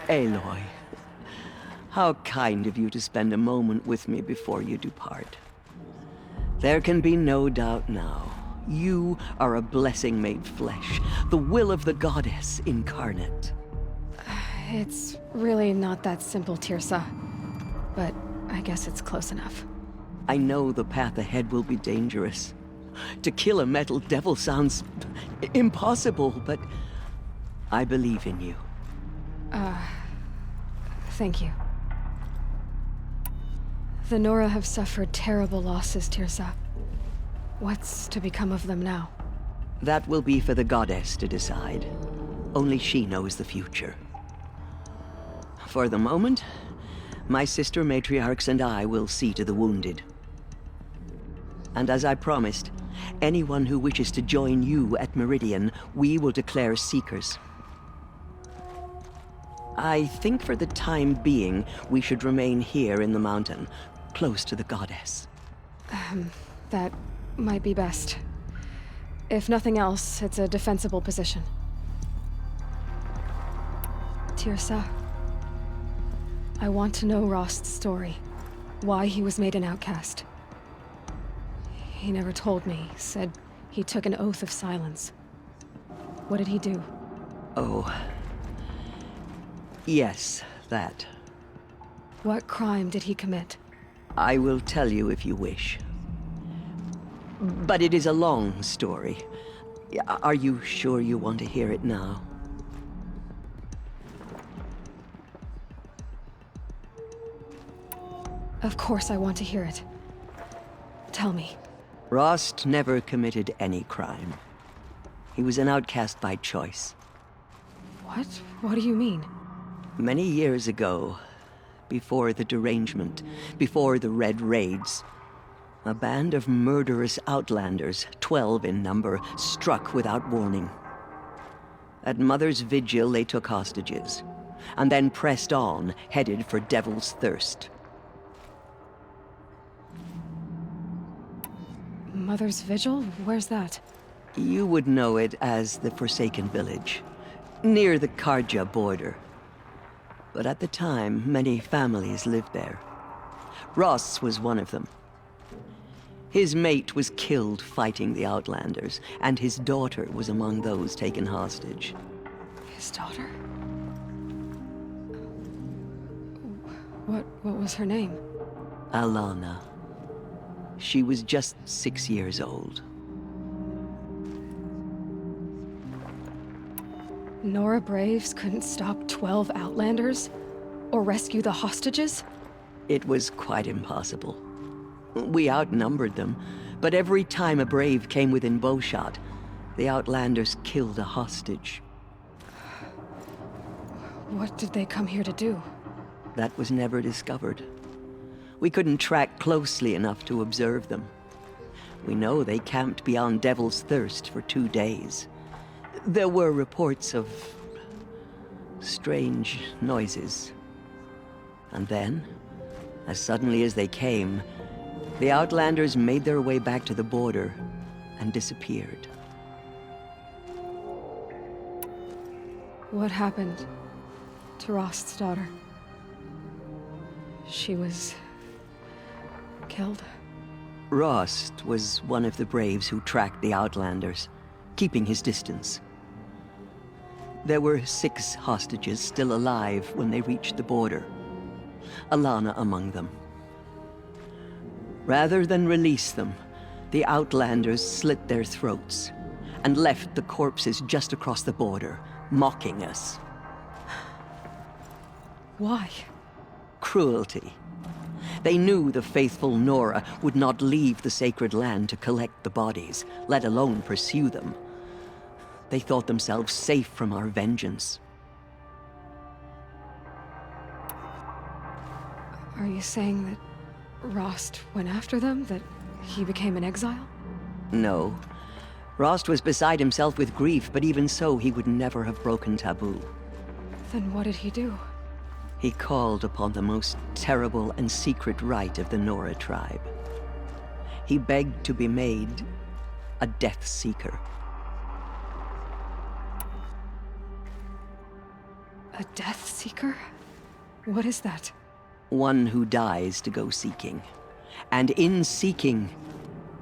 Aloy, how kind of you to spend a moment with me before you depart. There can be no doubt now. You are a blessing made flesh, the will of the goddess incarnate. It's really not that simple, Tirsa. But I guess it's close enough. I know the path ahead will be dangerous. To kill a metal devil sounds impossible, but I believe in you. Thank you. The Nora have suffered terrible losses, Tirsa. What's to become of them now? That will be for the goddess to decide. Only she knows the future. For the moment, my sister matriarchs and I will see to the wounded. And as I promised, anyone who wishes to join you at Meridian, we will declare seekers. I think for the time being, we should remain here in the mountain, close to the goddess. That might be best. If nothing else, it's a defensible position. Tirsa, I want to know Rost's story. Why he was made an outcast. He never told me, said he took an oath of silence. What did he do? Oh. Yes, that. What crime did he commit? I will tell you if you wish. But it is a long story. Are you sure you want to hear it now? Of course I want to hear it. Tell me. Rost never committed any crime. He was an outcast by choice. What? What do you mean? Many years ago, before the derangement, before the Red Raids, a band of murderous outlanders, 12 in number, struck without warning. At Mother's Vigil, they took hostages, and then pressed on, headed for Devil's Thirst. Mother's Vigil? Where's that? You would know it as the Forsaken Village, near the Karja border. But at the time, many families lived there. Ross was one of them. His mate was killed fighting the Outlanders, and his daughter was among those taken hostage. His daughter? What was her name? Alana. She was just 6 years old. Nora Braves couldn't stop 12 Outlanders? Or rescue the hostages? It was quite impossible. We outnumbered them, but every time a Brave came within bowshot, the Outlanders killed a hostage. What did they come here to do? That was never discovered. We couldn't track closely enough to observe them. We know they camped beyond Devil's Thirst for 2 days. There were reports of strange noises. And then, as suddenly as they came, the Outlanders made their way back to the border and disappeared. What happened to Rost's daughter? She was killed? Rost was one of the Braves who tracked the Outlanders, keeping his distance. There were 6 hostages still alive when they reached the border, Alana among them. Rather than release them, the Outlanders slit their throats and left the corpses just across the border, mocking us. Why? Cruelty. They knew the faithful Nora would not leave the sacred land to collect the bodies, let alone pursue them. They thought themselves safe from our vengeance. Are you saying that Rost went after them? That he became an exile? No. Rost was beside himself with grief, but even so, he would never have broken taboo. Then what did he do? He called upon the most terrible and secret rite of the Nora tribe. He begged to be made a Death Seeker. A death seeker? What is that? One who dies to go seeking, and in seeking,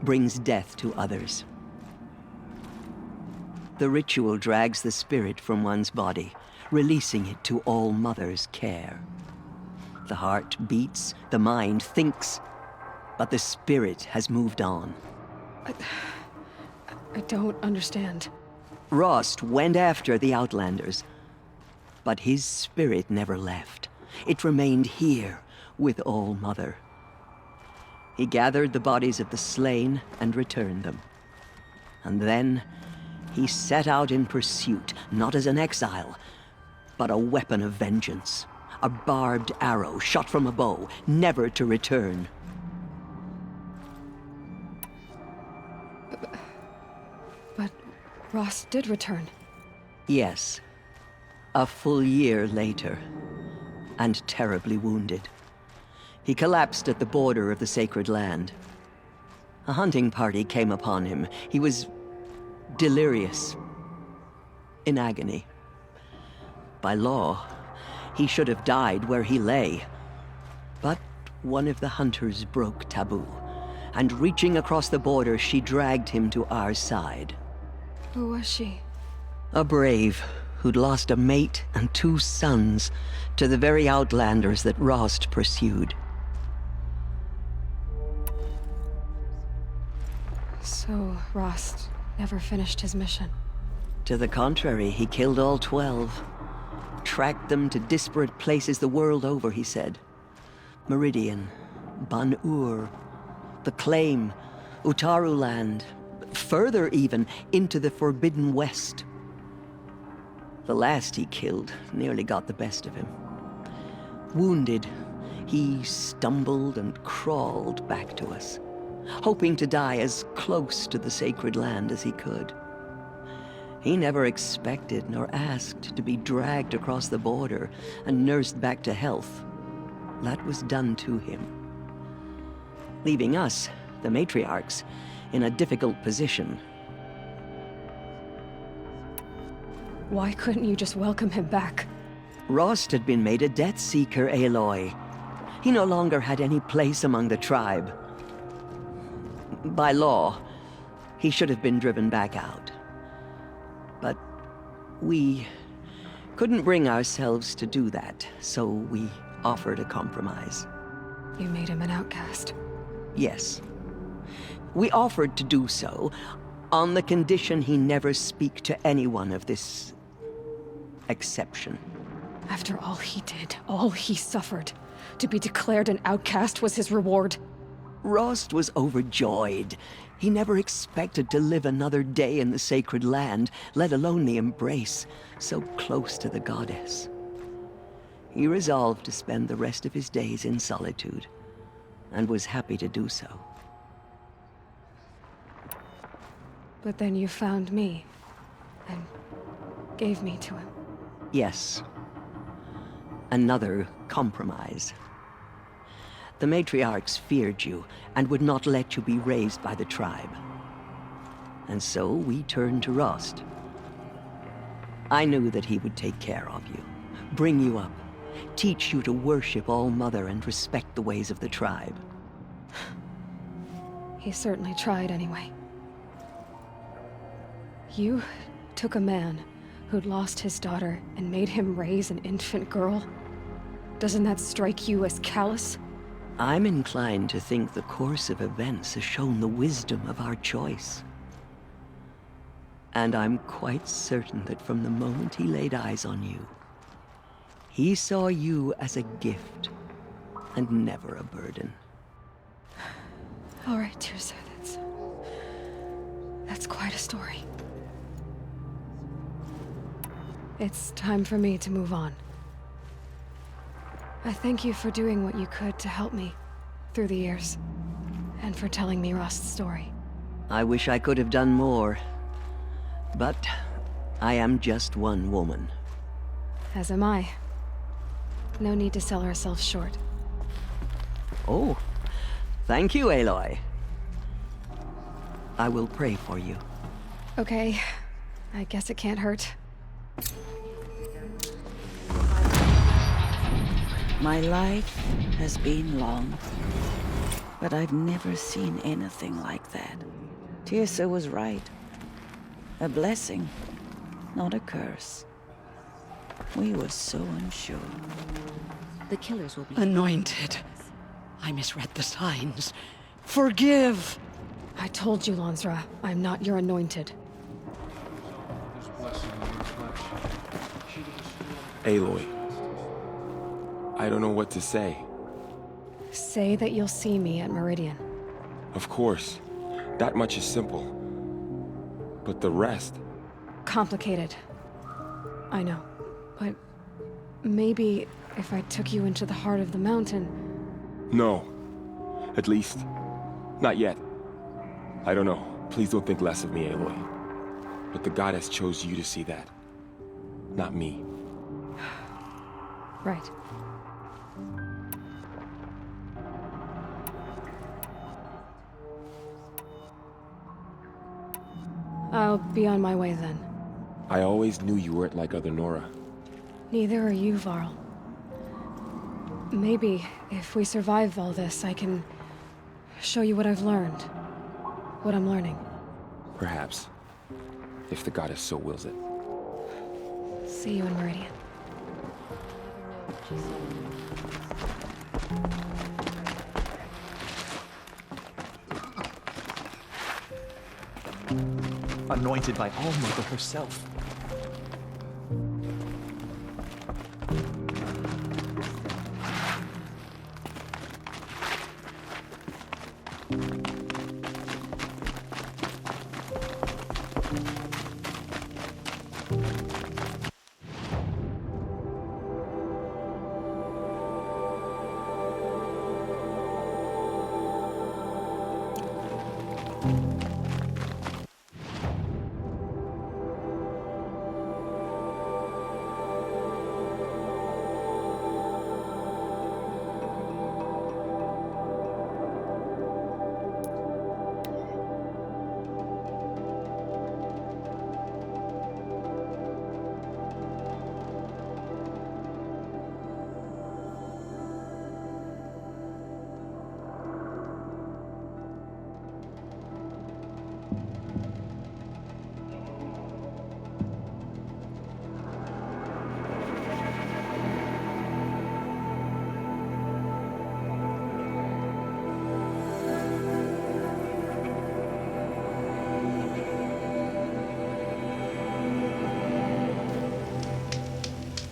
brings death to others. The ritual drags the spirit from one's body, releasing it to All Mother's care. The heart beats, the mind thinks, but the spirit has moved on. I don't understand. Rost went after the Outlanders, but his spirit never left. It remained here with All Mother. He gathered the bodies of the slain and returned them. And then he set out in pursuit, not as an exile, but a weapon of vengeance. A barbed arrow shot from a bow, never to return. But Rost did return. Yes. A full year later, and terribly wounded. He collapsed at the border of the sacred land. A hunting party came upon him. He was delirious, in agony. By law, he should have died where he lay. But one of the hunters broke taboo, and reaching across the border, she dragged him to our side. Who was she? A brave who'd lost a mate and 2 sons to the very Outlanders that Rost pursued. So, Rost never finished his mission. To the contrary, he killed all 12. Tracked them to disparate places the world over, he said. Meridian, Ban-Ur, the Claim, Utaru Land, further even, into the Forbidden West. The last he killed nearly got the best of him. Wounded, he stumbled and crawled back to us, hoping to die as close to the sacred land as he could. He never expected nor asked to be dragged across the border and nursed back to health. That was done to him, leaving us, the matriarchs, in a difficult position. Why couldn't you just welcome him back? Rost had been made a death seeker, Aloy. He no longer had any place among the tribe. By law, he should have been driven back out. But we couldn't bring ourselves to do that, so we offered a compromise. You made him an outcast. Yes. We offered to do so on the condition he never speak to anyone of this exception. After all he did, all he suffered, to be declared an outcast was his reward. Rost was overjoyed. He never expected to live another day in the sacred land, let alone the embrace, so close to the goddess. He resolved to spend the rest of his days in solitude, and was happy to do so. But then you found me, and gave me to him. Yes. Another compromise. The matriarchs feared you, and would not let you be raised by the tribe. And so we turned to Rost. I knew that he would take care of you, bring you up, teach you to worship All Mother and respect the ways of the tribe. He certainly tried anyway. You took a man who'd lost his daughter and made him raise an infant girl? Doesn't that strike you as callous? I'm inclined to think the course of events has shown the wisdom of our choice. And I'm quite certain that from the moment he laid eyes on you, he saw you as a gift, and never a burden. All right, Tirsa, that's quite a story. It's time for me to move on. I thank you for doing what you could to help me through the years, and for telling me Rost's story. I wish I could have done more, but I am just one woman. As am I. No need to sell ourselves short. Oh, thank you, Aloy. I will pray for you. Okay, I guess it can't hurt. My life has been long, but I've never seen anything like that. Tirsa was right. A blessing, not a curse. We were so unsure. The killers will be... Anointed. I misread the signs. Forgive! I told you, Lansra, I'm not your anointed. Aloy. I don't know what to say. Say that you'll see me at Meridian. Of course. That much is simple. But the rest... Complicated. I know. But maybe if I took you into the heart of the mountain... No. At least, not yet. I don't know. Please don't think less of me, Aloy. But the goddess chose you to see that. Not me. Right. I'll be on my way then. I always knew you weren't like other Nora. Neither are you, Varl. Maybe, if we survive all this, I can show you what I've learned. What I'm learning. Perhaps. If the goddess so wills it. See you in Meridian. Anointed by All-Mother herself.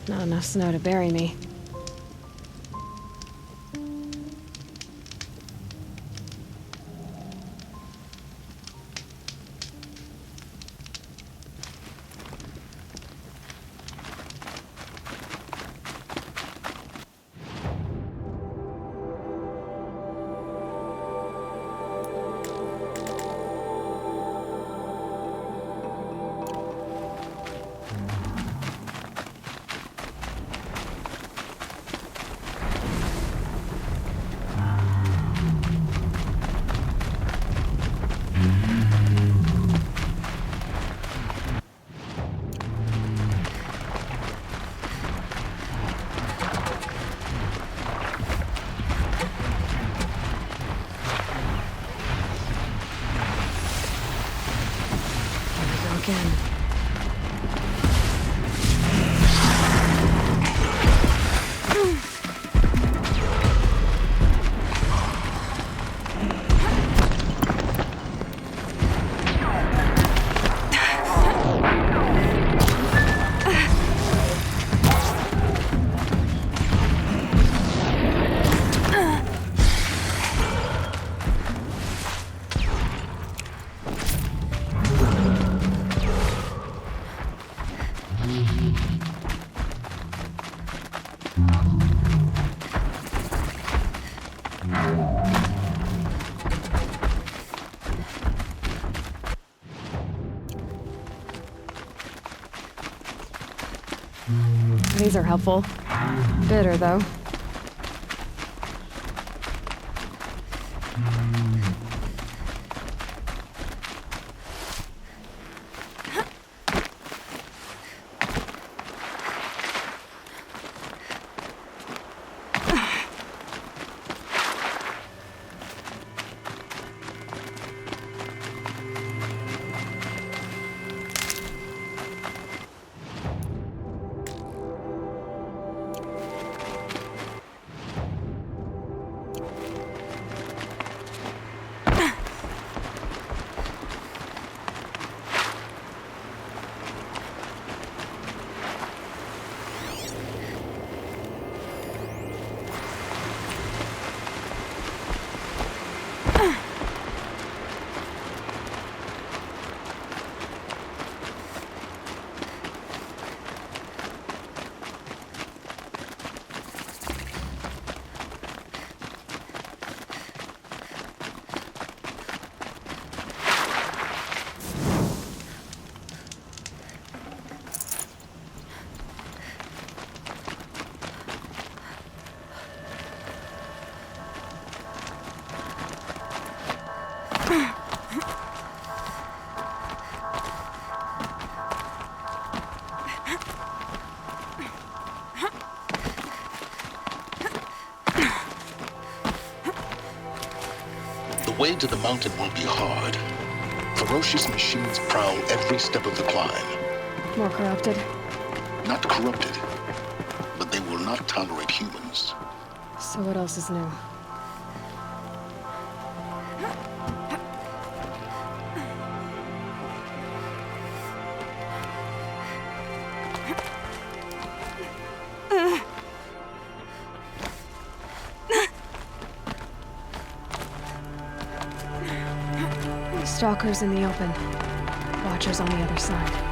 Not enough snow to bury me. Again. These are helpful. Bitter, though. to the mountain will be hard. Ferocious machines prowl every step of the climb. More corrupted? Not corrupted, but they will not tolerate humans. So what else is new? Stalkers in the open. Watchers on the other side.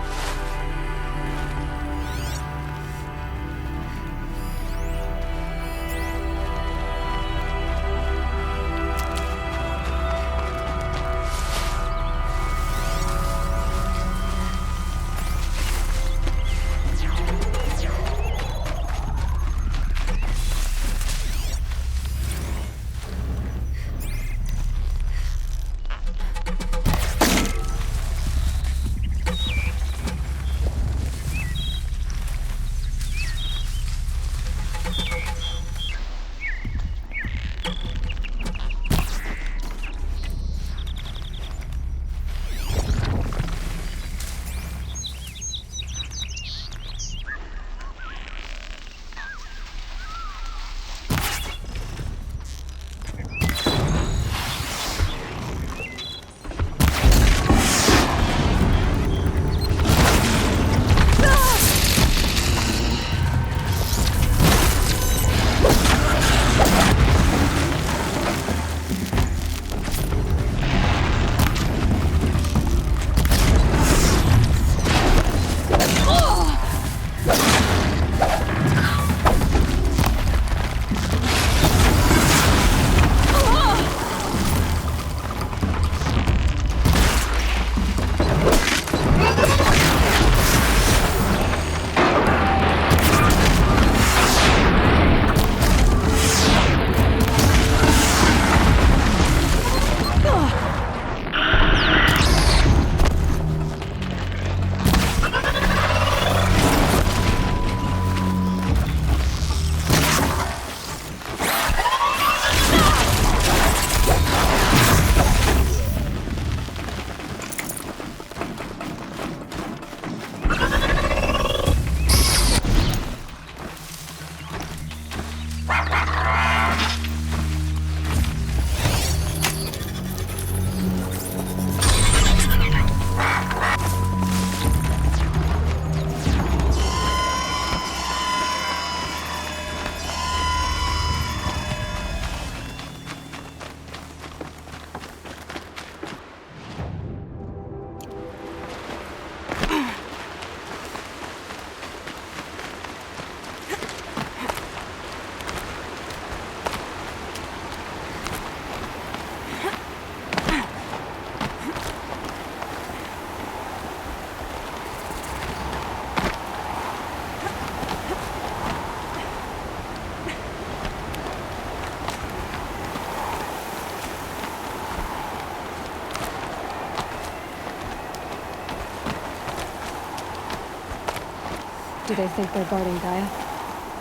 Do they think they're guarding Gaia?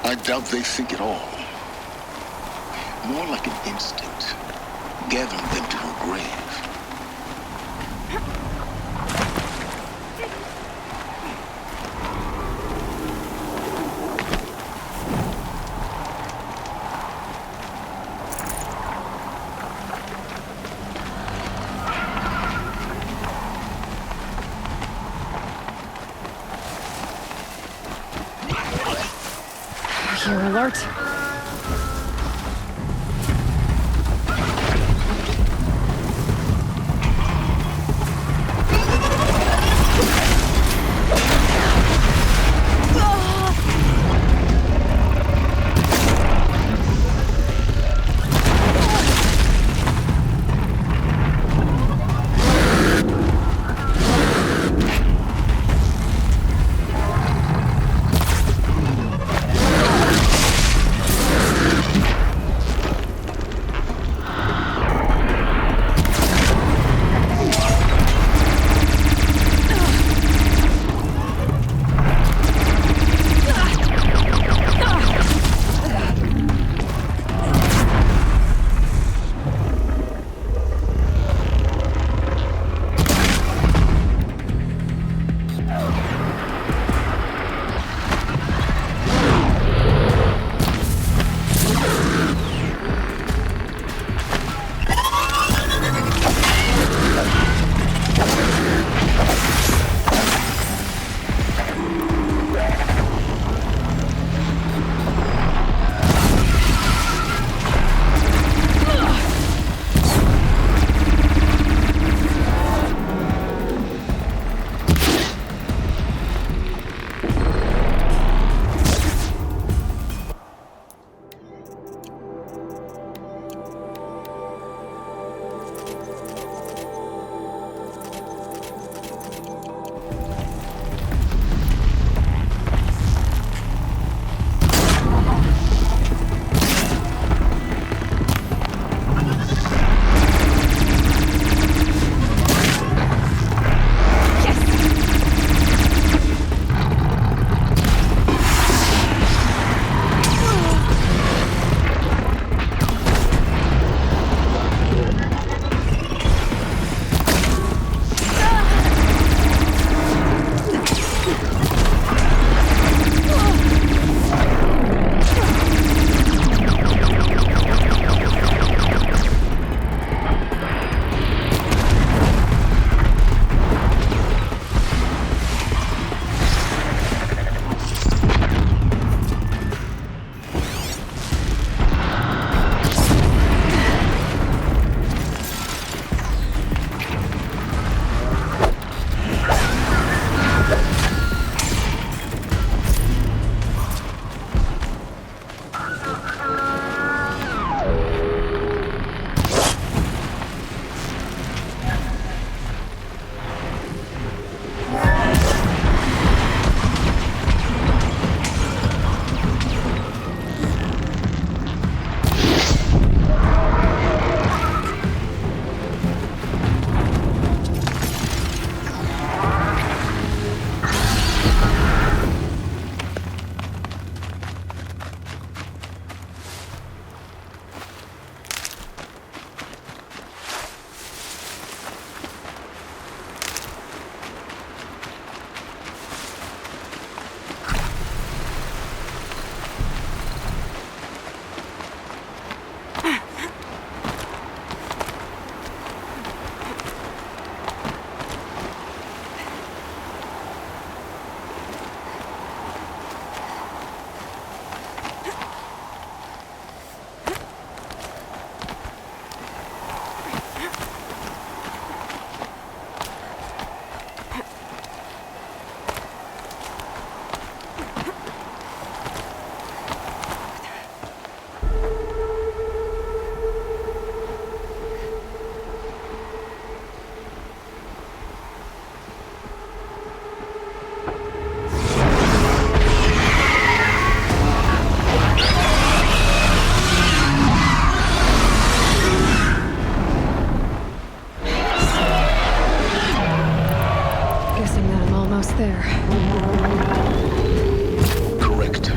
I doubt they think at all. More like an instinct, gathering them to her grave. You're alert. there. Correct.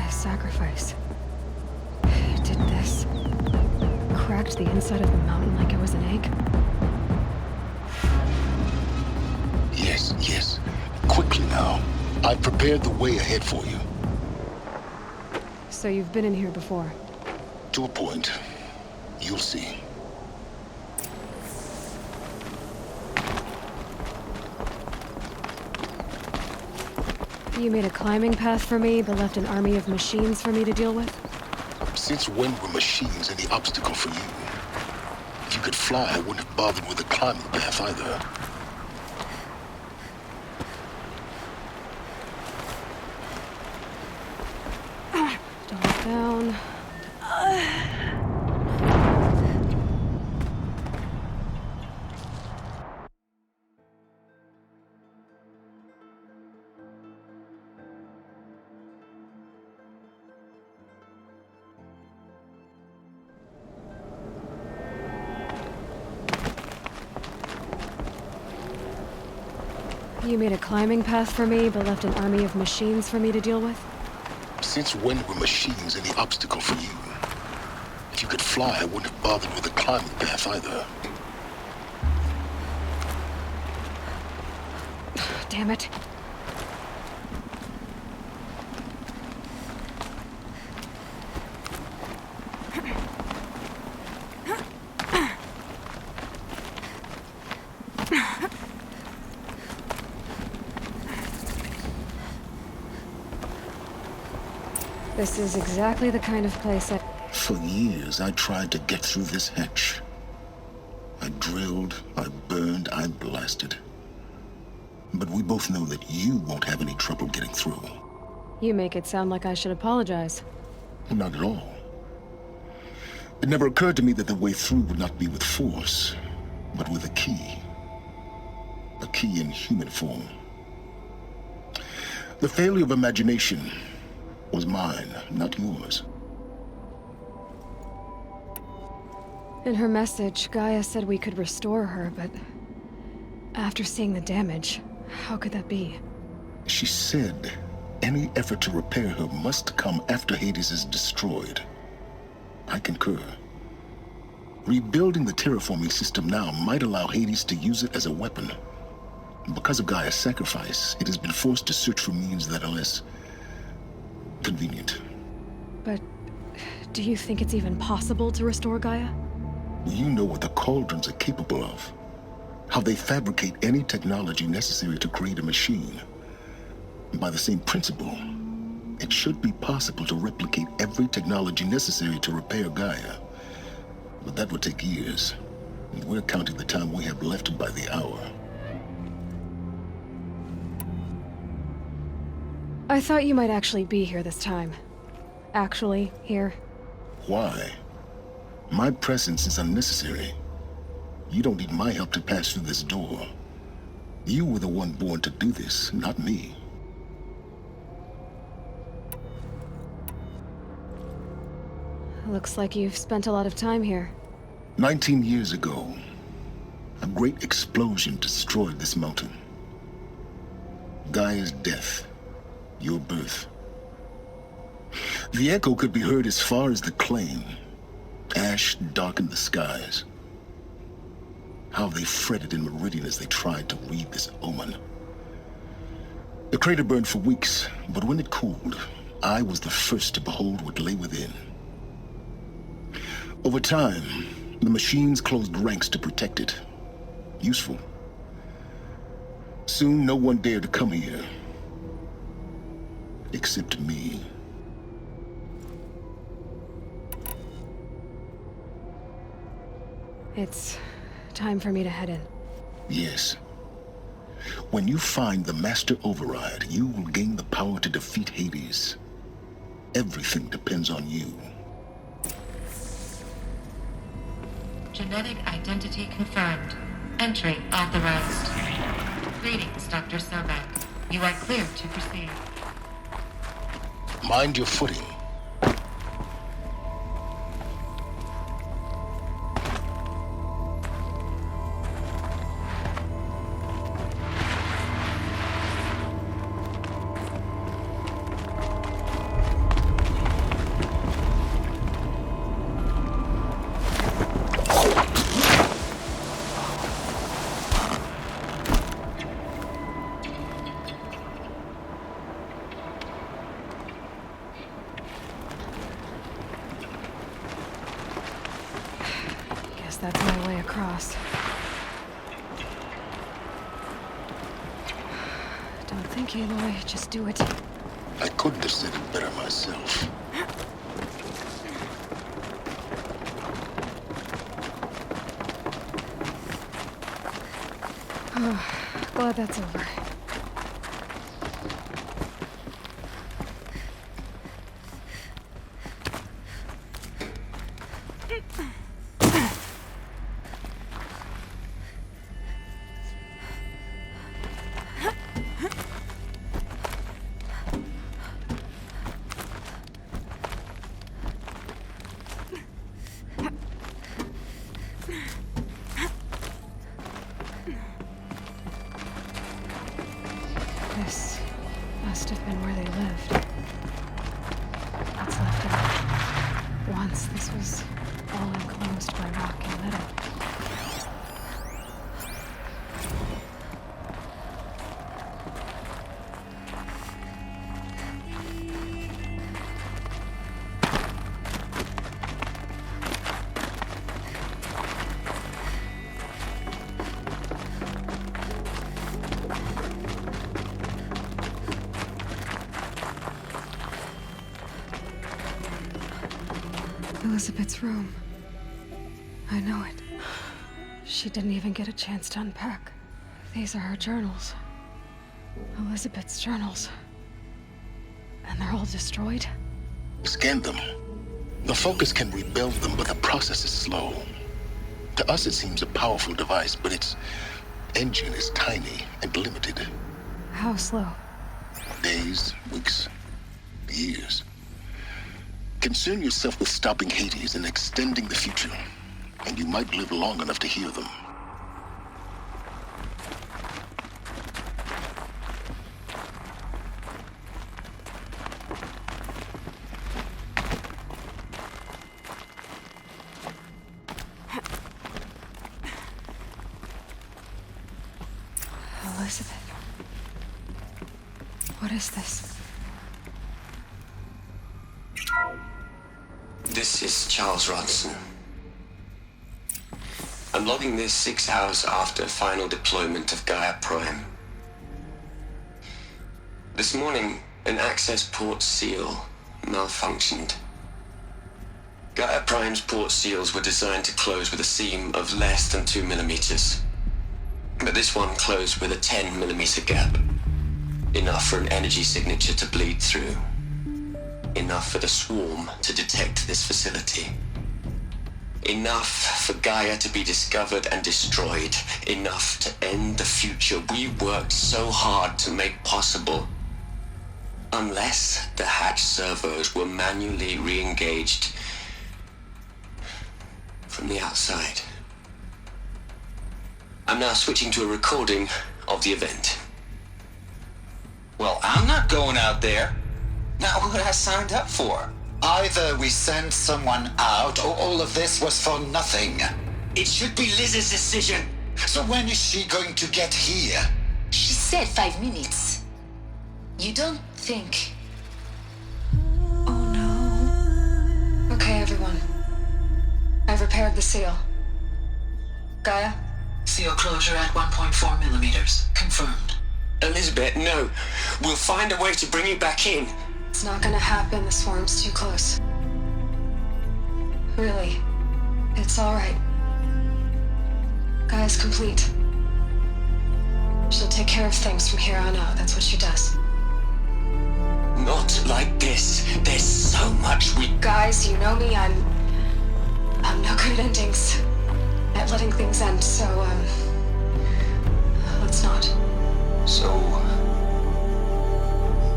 Sacrifice. Did this. Cracked the inside of the mountain like it was an egg. Yes, yes. Quickly now. I've prepared the way ahead for you. So you've been in here before? To a point. You'll see. You made a climbing path for me, but left an army of machines for me to deal with? Since when were machines any obstacle for you? If you could fly, I wouldn't have bothered with a climbing path either. Double down. You made a climbing path for me, but left an army of machines for me to deal with? Since when were machines any obstacle for you? If you could fly, I wouldn't have bothered with a climbing path either. Damn it. This is exactly the kind of place I... For years, I tried to get through this hatch. I drilled, I burned, I blasted. But we both know that you won't have any trouble getting through. You make it sound like I should apologize. Not at all. It never occurred to me that the way through would not be with force, but with a key. A key in human form. The failure of imagination was mine, not yours. In her message, Gaia said we could restore her, but... after seeing the damage, how could that be? She said any effort to repair her must come after Hades is destroyed. I concur. Rebuilding the terraforming system now might allow Hades to use it as a weapon. Because of Gaia's sacrifice, it has been forced to search for means that are less convenient. But do you think it's even possible to restore Gaia? You know what the Cauldrons are capable of. How they fabricate any technology necessary to create a machine. By the same principle, it should be possible to replicate every technology necessary to repair Gaia. But that would take years, and we're counting the time we have left by the hour. I thought you might actually be here this time. Actually, here. Why? My presence is unnecessary. You don't need my help to pass through this door. You were the one born to do this, not me. Looks like you've spent a lot of time here. 19 years ago, a great explosion destroyed this mountain. Gaia's death, your birth. The echo could be heard as far as the claim. Ash darkened the skies. How they fretted in Meridian as they tried to read this omen. The crater burned for weeks, but when it cooled, I was the first to behold what lay within. Over time, the machines closed ranks to protect it. Useful. Soon, no one dared to come here. Except me. It's time for me to head in. Yes. When you find the Master Override, you will gain the power to defeat Hades. Everything depends on you. Genetic identity confirmed. Entry authorized. Greetings, Dr. Sobek. You are cleared to proceed. Mind your footing. That's my way across. Don't think, Aloy. Just do it. I couldn't have said it better myself. Glad that's over. This must have been where they lived. What's left of it. Once this was all enclosed by rock and metal. Elizabeth's room. I know it. She didn't even get a chance to unpack. These are her journals. Elizabeth's journals. And they're all destroyed? Scan them. The Focus can rebuild them, but the process is slow. To us, it seems a powerful device, but its engine is tiny and limited. How slow? Days, weeks, years. Concern yourself with stopping Hades and extending the future, and you might live long enough to hear them. Elizabeth. What is this? This is Charles Rodson. I'm logging this 6 hours after final deployment of Gaia Prime. This morning, an access port seal malfunctioned. Gaia Prime's port seals were designed to close with a seam of less than 2 millimeters. But this one closed with a 10 millimeter gap. Enough for an energy signature to bleed through. Enough for the swarm to detect this facility. Enough for Gaia to be discovered and destroyed. Enough to end the future we worked so hard to make possible. Unless the hatch servos were manually re-engaged from the outside. I'm now switching to a recording of the event. Well, I'm not going out there. Not what I signed up for. Either we send someone out, or all of this was for nothing. It should be Liz's decision. So when is she going to get here? She said 5 minutes. You don't think... Oh no. Okay, everyone. I've repaired the seal. Gaia? Seal closure at 1.4 millimeters. Confirmed. Elizabeth, no. We'll find a way to bring you back in. It's not gonna happen. The swarm's too close. Really. It's alright. Gaia's complete. She'll take care of things from here on out. That's what she does. Not like this. There's so much we... Guys, you know me. I'm no good at endings. At letting things end, so, let's not. So,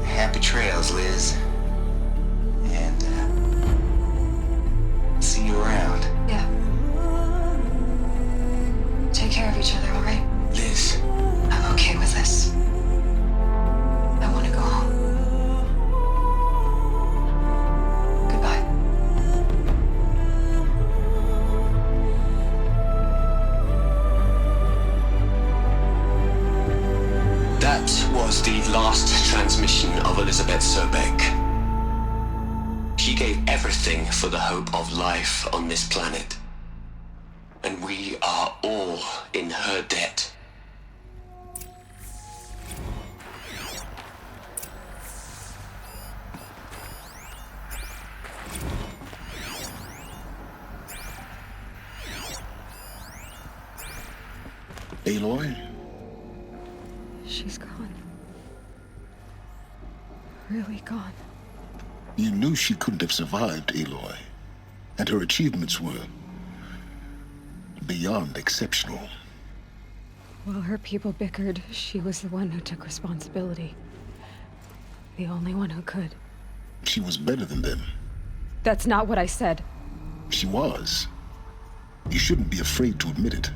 happy trails, Liz. And, see you around. Yeah. Take care of each other, alright? Liz. I'm okay with this. I want to go home. Goodbye. That was the last transmission of Elizabeth Sobek. She gave everything for the hope of life on this planet. And we are all in her debt. Aloy? She's gone. Really gone. You knew she couldn't have survived, Aloy. And her achievements were beyond exceptional. While her people bickered, she was the one who took responsibility. The only one who could. She was better than them. That's not what I said. She was. You shouldn't be afraid to admit it.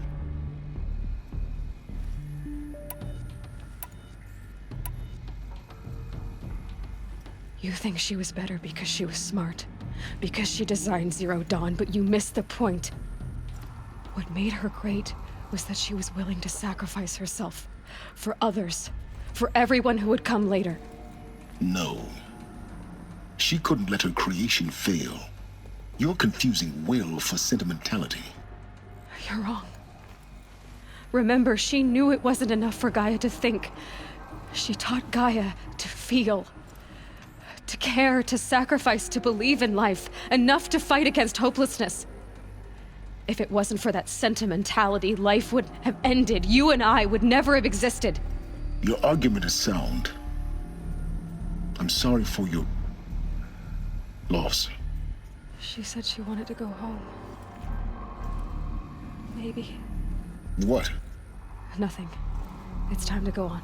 You think she was better because she was smart, because she designed Zero Dawn, but you missed the point. What made her great was that she was willing to sacrifice herself for others, for everyone who would come later. No. She couldn't let her creation fail. You're confusing will for sentimentality. You're wrong. Remember, she knew it wasn't enough for Gaia to think. She taught Gaia to feel. To care, to sacrifice, to believe in life. Enough to fight against hopelessness. If it wasn't for that sentimentality, life would have ended. You and I would never have existed. Your argument is sound. I'm sorry for your loss. She said she wanted to go home. Maybe. What? Nothing. It's time to go on.